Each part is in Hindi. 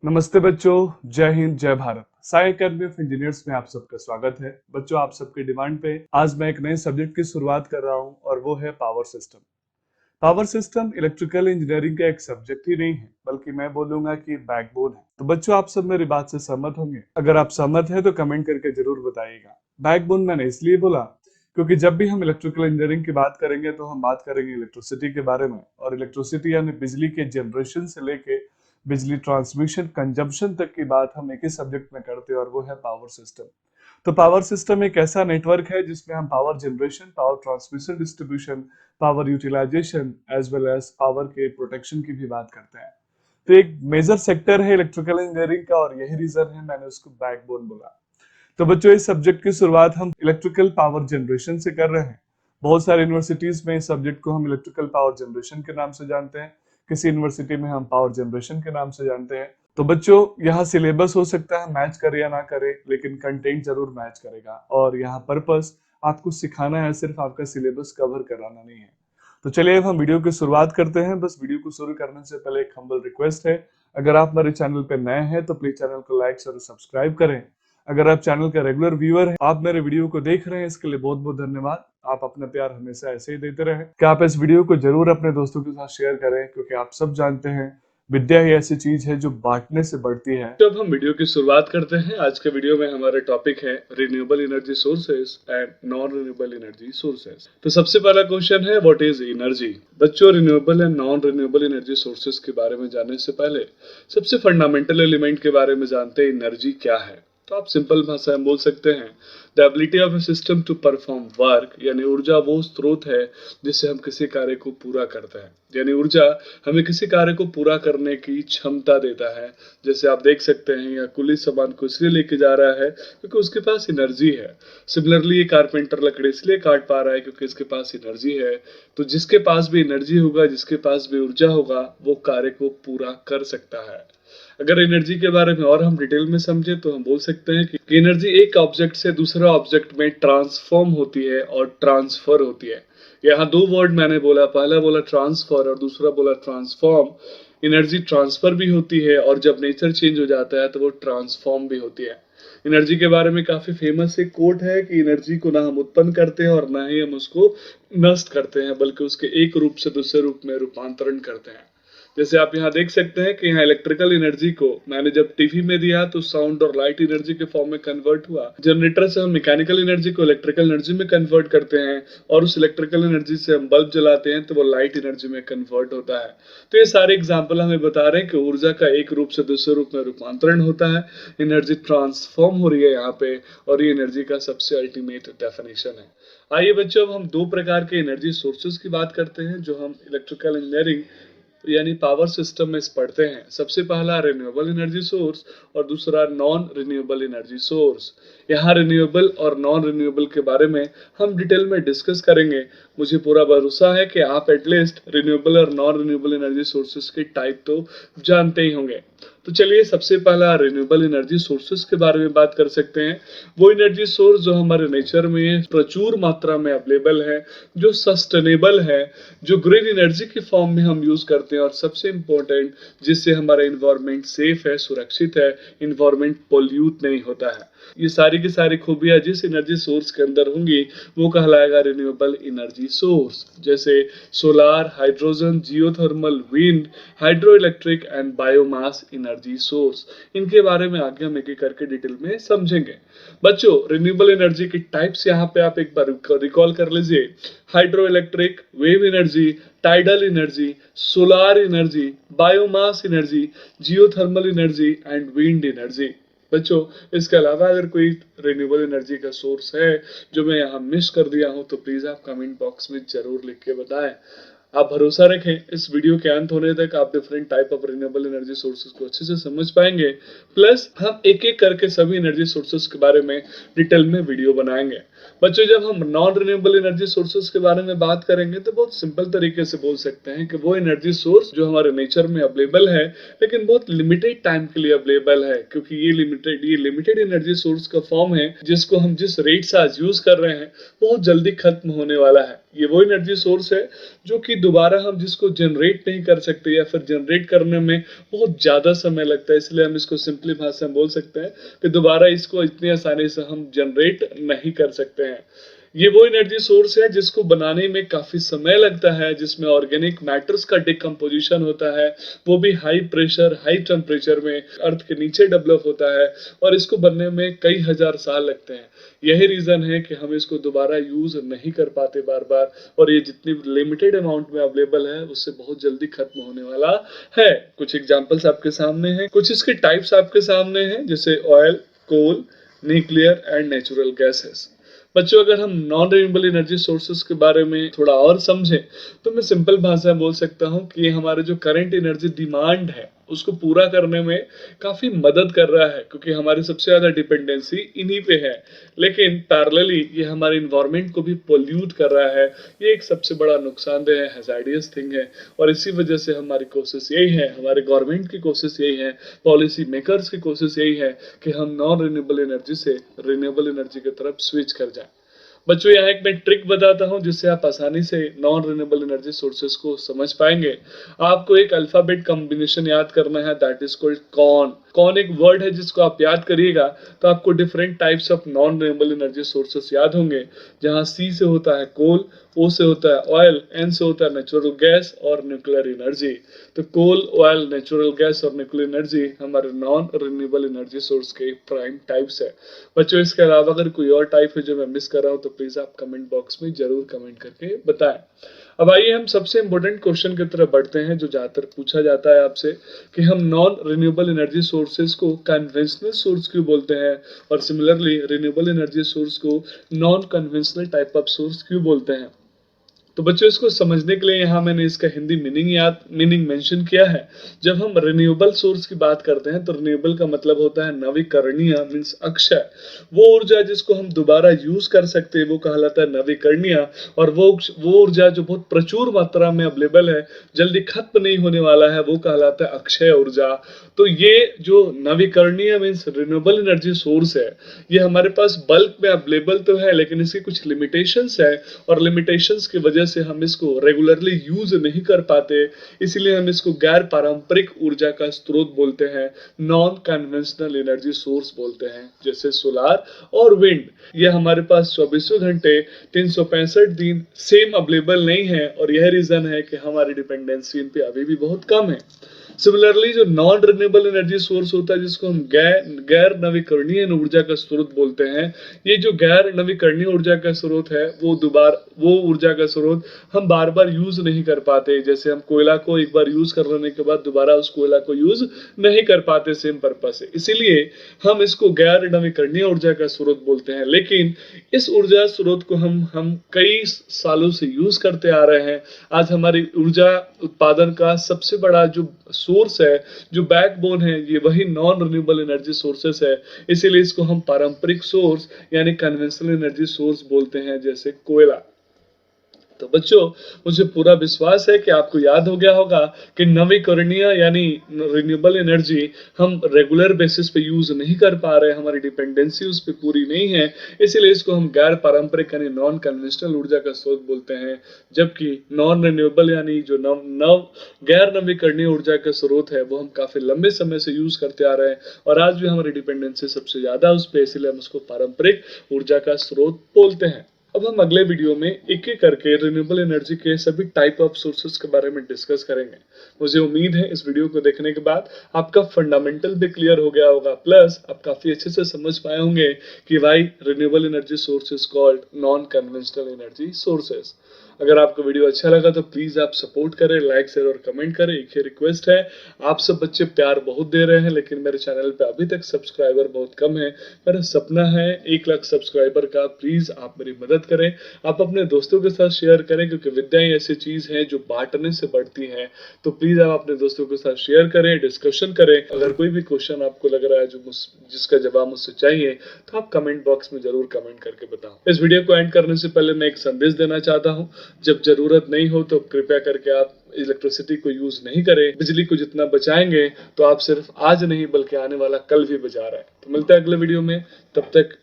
नमस्ते बच्चों, जय हिंद जय Bharat. Sai academy of engineers में आप सबका स्वागत है। बच्चों, आप सबके डिमांड पे आज मैं एक नए सब्जेक्ट की शुरुआत कर रहा हूं और वो है power system. Power system electrical engineering का एक सब्जेक्ट ही नहीं है, बल्कि मैं बोलूंगा कि बैकबोन है। तो बच्चों, आप सब मेरी बात से सहमत होंगे? अगर आप सहमत हैं तो कमेंट करके जरूर बताइएगा। बैकबोन मैंने इसलिए बोला क्योंकि जब भी हम इलेक्ट्रिकल इंजीनियरिंग की बात करेंगे तो हम बात करेंगे इलेक्ट्रिसिटी के बारे में, और इलेक्ट्रिसिटी यानी बिजली के जनरेशन से लेके बिजली ट्रांसमिशन कंजम्पशन तक की बात हम एक ही सब्जेक्ट में करते हैं, और वो है पावर सिस्टम। तो पावर सिस्टम एक ऐसा नेटवर्क है जिसमें हम power generation, power transmission, distribution, power utilisation as well as power के प्रोटेक्शन की भी बात करते हैं। तो एक मेजर सेक्टर है इलेक्ट्रिकल इंजीनियरिंग का, और यही रीजन है मैंने उसको बैकबोन बोला। तो बच्चों, इस सब्जेक्ट की शुरुआत हम इलेक्ट्रिकल पावर जनरेशन से कर रहे हैं। बहुत सारे यूनिवर्सिटीज में इस सब्जेक्ट को हम इलेक्ट्रिकल पावर जनरेशन के नाम से जानते हैं, किसी यूनिवर्सिटी में हम पावर जनरेशन के नाम से जानते हैं। तो बच्चों, यहाँ सिलेबस हो सकता है मैच करे या ना करे, लेकिन कंटेंट जरूर मैच करेगा, और यहाँ पर्पस आपको सिखाना है, सिर्फ आपका सिलेबस कवर कराना नहीं है। तो चलिए अब हम वीडियो की शुरुआत करते हैं। बस वीडियो को शुरू करने से पहले एक हम्बल रिक्वेस्ट है, अगर आप मेरे चैनल पे नए हैं तो प्लीज चैनल को लाइक और सब्सक्राइब करें। अगर आप चैनल का रेगुलर व्यूअर हैं, आप मेरे वीडियो को देख रहे हैं, इसके लिए बहुत बहुत धन्यवाद। आप अपना प्यार हमेशा ऐसे ही देते रहें। क्या आप इस वीडियो को जरूर अपने दोस्तों के साथ शेयर करें, क्योंकि आप सब जानते हैं विद्या ही ऐसी चीज है जो बांटने से बढ़ती है। जब हम वीडियो की शुरुआत करते हैं, आज के वीडियो में हमारा टॉपिक है renewable energy sources and non renewable energy sources. तो सबसे पहला क्वेश्चन है, व्हाट इज एनर्जी? बच्चों, renewable and non renewable energy sources के बारे में जानने से पहले सबसे फंडामेंटल एलिमेंट के बारे में जानते हैं, एनर्जी क्या है। तो आप सिंपल भाषा में बोल सकते हैं, the ability of a system to perform work, यानी ऊर्जा वो स्रोत है जिससे हम किसी कार्य को पूरा करते हैं। यानी ऊर्जा हमें किसी कार्य को पूरा करने की क्षमता देता है। जैसे आप देख सकते हैं, या कुली सामान को इसलिए लेके जा रहा है क्योंकि उसके पास एनर्जी है। सिमिलरली, ये कारपेंटर लकड़ी इसलिए काट पा रहा है क्योंकि इसके पास एनर्जी है। तो जिसके पास भी एनर्जी होगा, जिसके पास भी ऊर्जा होगा, वो कार्य को पूरा कर सकता है। अगर एनर्जी के बारे में और हम डिटेल में समझे तो हम बोल सकते हैं कि एनर्जी एक ऑब्जेक्ट से दूसरा ऑब्जेक्ट में ट्रांसफॉर्म होती है और ट्रांसफर होती है। यहाँ दो वर्ड मैंने बोला, पहला बोला ट्रांसफर और दूसरा बोला ट्रांसफॉर्म। एनर्जी ट्रांसफर भी होती है, और जब नेचर चेंज हो जाता है तो वो ट्रांसफॉर्म भी होती है। एनर्जी के बारे में काफी फेमस एक कोट है कि एनर्जी को ना हम उत्पन्न करते हैं और ना ही हम उसको नष्ट करते हैं, बल्कि उसके एक रूप से दूसरे रूप में रूपांतरण करते हैं। जैसे आप यहाँ देख सकते हैं कि यहाँ इलेक्ट्रिकल एनर्जी को मैंने जब टीवी में दिया तो साउंड और लाइट एनर्जी के फॉर्म में कन्वर्ट हुआ। जनरेटर से हम मैकेनिकल एनर्जी को इलेक्ट्रिकल एनर्जी में कन्वर्ट करते हैं, और उस इलेक्ट्रिकल एनर्जी से हम बल्ब जलाते हैं तो वो लाइट एनर्जी में कन्वर्ट होता है। तो ये सारे एग्जाम्पल हमें बता रहे हैं कि ऊर्जा का एक रूप से दूसरे रूप में रूपांतरण होता है, एनर्जी ट्रांसफॉर्म हो रही है यहाँ पे, और ये एनर्जी का सबसे अल्टीमेट डेफिनेशन है। आइए बच्चों, अब हम दो प्रकार के एनर्जी सोर्सेज की बात करते हैं जो हम इलेक्ट्रिकल इंजीनियरिंग यानी पावर सिस्टम में पढ़ते हैं। सबसे पहला रिन्यूएबल एनर्जी सोर्स और दूसरा नॉन रिन्यूएबल एनर्जी सोर्स। यहाँ रिन्यूएबल और नॉन रिन्यूएबल के बारे में हम डिटेल में डिस्कस करेंगे। मुझे पूरा भरोसा है कि आप एटलीस्ट रिन्यूएबल और नॉन रिन्यूएबल एनर्जी सोर्सेज के टाइप तो जानते ही होंगे। तो चलिए सबसे पहला रिन्यूएबल एनर्जी सोर्सेज के बारे में बात कर सकते हैं। वो एनर्जी सोर्स जो हमारे नेचर में प्रचुर मात्रा में अवेलेबल है, जो सस्टेनेबल है, जो ग्रीन एनर्जी के फॉर्म में हम यूज करते हैं, और सबसे इंपॉर्टेंट जिससे हमारा इन्वायरमेंट सेफ है, सुरक्षित है, इन्वायरमेंट पोल्यूट नहीं होता है। ये सारी की सारी खूबियां जिस एनर्जी सोर्स के अंदर होंगी वो कहलाएगा रिन्यूएबल एनर्जी सोर्स। जैसे solar, hydrogen, geothermal, wind, hydro electric and biomass energy source. इनके बारे में आगे हम एक एक करके डिटेल में समझेंगे। बच्चों, रिन्यूएबल एनर्जी के टाइप्स यहाँ पे आप एक बार रिकॉल कर लीजिए। Hydro electric, wave energy, tidal energy, solar energy, biomass energy, geothermal energy and wind energy. बच्चों, इसके अलावा अगर कोई रिन्यूएबल एनर्जी का सोर्स है जो मैं यहाँ मिस कर दिया हूँ तो प्लीज आप कमेंट बॉक्स में जरूर लिख के बताएं। आप भरोसा रखें, इस वीडियो के अंत होने तक आप different type of renewable energy sources को अच्छे से समझ पाएंगे। प्लस हम एक एक करके सभी एनर्जी सोर्सेज के बारे में डिटेल में वीडियो बनाएंगे। बच्चों, जब हम नॉन रिन्यूएबल एनर्जी सोर्सेज के बारे में बात करेंगे तो बहुत सिंपल तरीके से बोल सकते हैं कि वो एनर्जी सोर्स जो हमारे नेचर में अवेलेबल है, लेकिन बहुत लिमिटेड टाइम के लिए अवेलेबल है, क्योंकि ये लिमिटेड एनर्जी सोर्स का फॉर्म है जिसको हम जिस रेट से आज यूज कर रहे हैं बहुत जल्दी खत्म होने वाला है। ये वो एनर्जी सोर्स है जो कि दोबारा हम जिसको जनरेट नहीं कर सकते या फिर जनरेट करने में बहुत ज़्यादा समय लगता है, इसलिए हम इसको सिंपली भाषा में बोल सकते हैं कि दोबारा इसको इतनी आसानी से हम जनरेट नहीं कर सकते हैं। ये वो एनर्जी सोर्स है जिसको बनाने में काफी समय लगता है, जिसमें ऑर्गेनिक मैटर्स का डिकम्पोजिशन होता है, वो भी हाई प्रेशर हाई टेम्परेचर में अर्थ के नीचे डेवलप होता है और इसको बनने में कई हजार साल लगते हैं। यही रीजन है कि हम इसको दोबारा यूज नहीं कर पाते बार बार, और ये जितनी लिमिटेड अमाउंट में अवेलेबल है उससे बहुत जल्दी खत्म होने वाला है। कुछ एग्जांपल्स आपके सामने हैं, कुछ इसके टाइप्स आपके सामने हैं, जैसे oil, coal, nuclear and natural gases. बच्चों, अगर हम नॉन रिन्यूएबल एनर्जी सोर्सेज के बारे में थोड़ा और समझें तो मैं सिंपल भाषा में बोल सकता हूं कि ये हमारे जो करंट एनर्जी डिमांड है उसको पूरा करने में काफी मदद कर रहा है, क्योंकि हमारी सबसे ज्यादा डिपेंडेंसी इन्हीं पे है। लेकिन पैरेलली ये हमारे इन्वायरमेंट को भी पोल्यूट कर रहा है। ये एक सबसे बड़ा नुकसानदेह है, हैजार्डियस थिंग है, और इसी वजह से हमारी कोशिश यही है, हमारे गवर्नमेंट की कोशिश यही है, पॉलिसी मेकर्स की कोशिश यही है कि हम नॉन रिन्यूएबल एनर्जी से रिन्यूएबल एनर्जी की तरफ स्विच कर जाए। बच्चों, यहाँ एक मैं ट्रिक बताता हूँ जिससे आप आसानी से नॉन रिन्यूएबल एनर्जी सोर्सेज को समझ पाएंगे। आपको एक अल्फाबेट कॉम्बिनेशन याद करना है, दैट इज कॉल्ड कॉन। कौन एक वर्ड है जिसको आप याद करिएगा तो आपको different types of non renewable energy sources याद होंगे, जहां सी से होता है कोल, ओ से होता है ऑयल, एन से होता है नेचुरल गैस और न्यूक्लियर एनर्जी। तो कोल, ऑयल, नेचुरल गैस और न्यूक्लियर एनर्जी हमारे नॉन रिन्यूएबल एनर्जी सोर्स के प्राइम टाइप्स है। बच्चों, इसके अलावा अगर कोई और टाइप है जो मैं मिस कर रहा हूं तो प्लीज आप कमेंट बॉक्स में जरूर कमेंट करके बताएं। अब आइए हम सबसे इंपॉर्टेंट क्वेश्चन की तरफ बढ़ते हैं, जो ज्यादातर पूछा जाता है आपसे कि हम नॉन रिन्यूएबल एनर्जी सोर्सेज को कन्वेंशनल सोर्स क्यों बोलते हैं, और सिमिलरली रिन्यूएबल एनर्जी सोर्स को non conventional type of source क्यों बोलते हैं। तो बच्चों, इसको समझने के लिए यहाँ मैंने इसका हिंदी मीनिंग मेंशन किया है। जब हम रिन्यूएबल सोर्स की बात करते हैं तो रिन्यूएबल का मतलब होता है नवीकरणीय, मींस अक्षय। वो ऊर्जा जिसको हम दोबारा यूज कर सकते हैं वो कहलाता है नवीकरणीय, और वो ऊर्जा जो बहुत प्रचुर मात्रा में अवेलेबल है, जल्दी खत्म नहीं होने वाला है, वो कहलाता है अक्षय ऊर्जा। तो ये जो नवीकरणीय मींस रिन्यूएबल एनर्जी सोर्स है, ये हमारे पास बल्क में अवेलेबल तो है, लेकिन इसकी कुछ लिमिटेशंस है, और लिमिटेशंस की वजह से हम इसको रेगुलरली यूज नहीं कर पाते। इसलिए हम इसको गैर पारंपरिक ऊर्जा का स्रोत बोलते हैं, नॉन कन्वेंशनल एनर्जी सोर्स बोलते हैं, जैसे सोलार और विंड। ये हमारे पास 24 घंटे 365 दिन सेम अवेलेबल नहीं है, और यह रीजन है कि हमारी डिपेंडेंसी इन पे अभी भी बहुत कम है। सिमिलरली जो नॉन रिन्यूएबल एनर्जी सोर्स होता है जिसको हम गैर नवीकरणीय ऊर्जा का स्रोत बोलते हैं, ये जो गैर नवीकरणीय ऊर्जा का स्रोत है वो ऊर्जा का स्रोत हम बार बार यूज नहीं कर पाते। जैसे हम कोयला को एक बार यूज कर लेने के बाद दोबारा उस कोयला को यूज नहीं कर पाते सेम पर्पज से, इसीलिए हम इसको गैर नवीकरणीय ऊर्जा का स्रोत बोलते हैं। लेकिन इस ऊर्जा स्रोत को हम कई सालों से यूज करते आ रहे हैं। आज हमारी ऊर्जा उत्पादन का सबसे बड़ा जो सोर्स है, जो बैकबोन है, ये वही नॉन रिन्यूएबल एनर्जी सोर्सेस है। इसीलिए इसको हम पारंपरिक सोर्स यानी कन्वेंशनल एनर्जी सोर्स बोलते हैं, जैसे कोयला। तो बच्चों, मुझे पूरा विश्वास है कि आपको याद हो गया होगा कि नवीकरणीय यानी रिन्यूएबल एनर्जी हम रेगुलर बेसिस पे यूज नहीं कर पा रहे, हमारी डिपेंडेंसी उस पर पूरी नहीं है, इसीलिए इसको हम गैर पारंपरिक यानी नॉन कन्वेंशनल ऊर्जा का स्रोत बोलते हैं। जबकि नॉन रिन्यूएबल यानी जो गैर नवीकरणीय ऊर्जा का स्रोत है वो हम काफी लंबे समय से यूज करते आ रहे हैं, और आज भी हमारी डिपेंडेंसी सबसे ज्यादा उस पर, इसीलिए हम उसको पारंपरिक ऊर्जा का स्रोत बोलते हैं। अब हम अगले वीडियो में एक एक करके रिन्यूएबल एनर्जी के सभी टाइप ऑफ सोर्सेज के बारे में डिस्कस करेंगे। मुझे उम्मीद है इस वीडियो को देखने के बाद आपका फंडामेंटल भी क्लियर हो गया होगा, प्लस आप काफी अच्छे से समझ पाए होंगे कि why renewable energy sources called non conventional energy sources. अगर आपको वीडियो अच्छा लगा तो प्लीज आप सपोर्ट करें, लाइक शेयर और कमेंट करें। एक ही रिक्वेस्ट है, आप सब बच्चे प्यार बहुत दे रहे हैं लेकिन मेरे चैनल पे अभी तक सब्सक्राइबर बहुत कम है। मेरा सपना है 1 लाख सब्सक्राइबर का, प्लीज आप मेरी मदद करें। आप अपने दोस्तों के साथ शेयर करें, क्योंकि विद्या ही ऐसी चीज है जो बांटने से बढ़ती है। तो प्लीज आप अपने दोस्तों के साथ शेयर करें, डिस्कशन करें। अगर कोई भी क्वेश्चन आपको लग रहा है जिसका जवाब मुझसे चाहिए तो आप कमेंट बॉक्स में जरूर कमेंट करके बताओ। इस वीडियो को एंड करने से पहले मैं एक संदेश देना चाहता हूँ, जब जरूरत नहीं हो तो कृपया करके आप इलेक्ट्रिसिटी को यूज नहीं करें। बिजली को जितना बचाएंगे तो आप सिर्फ आज नहीं बल्कि आने वाला कल भी बचा रहे हैं। तो मिलते हैं अगले वीडियो में, तब तक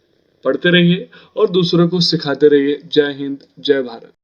पढ़ते रहिए और दूसरों को सिखाते रहिए। जय हिंद, जय भारत।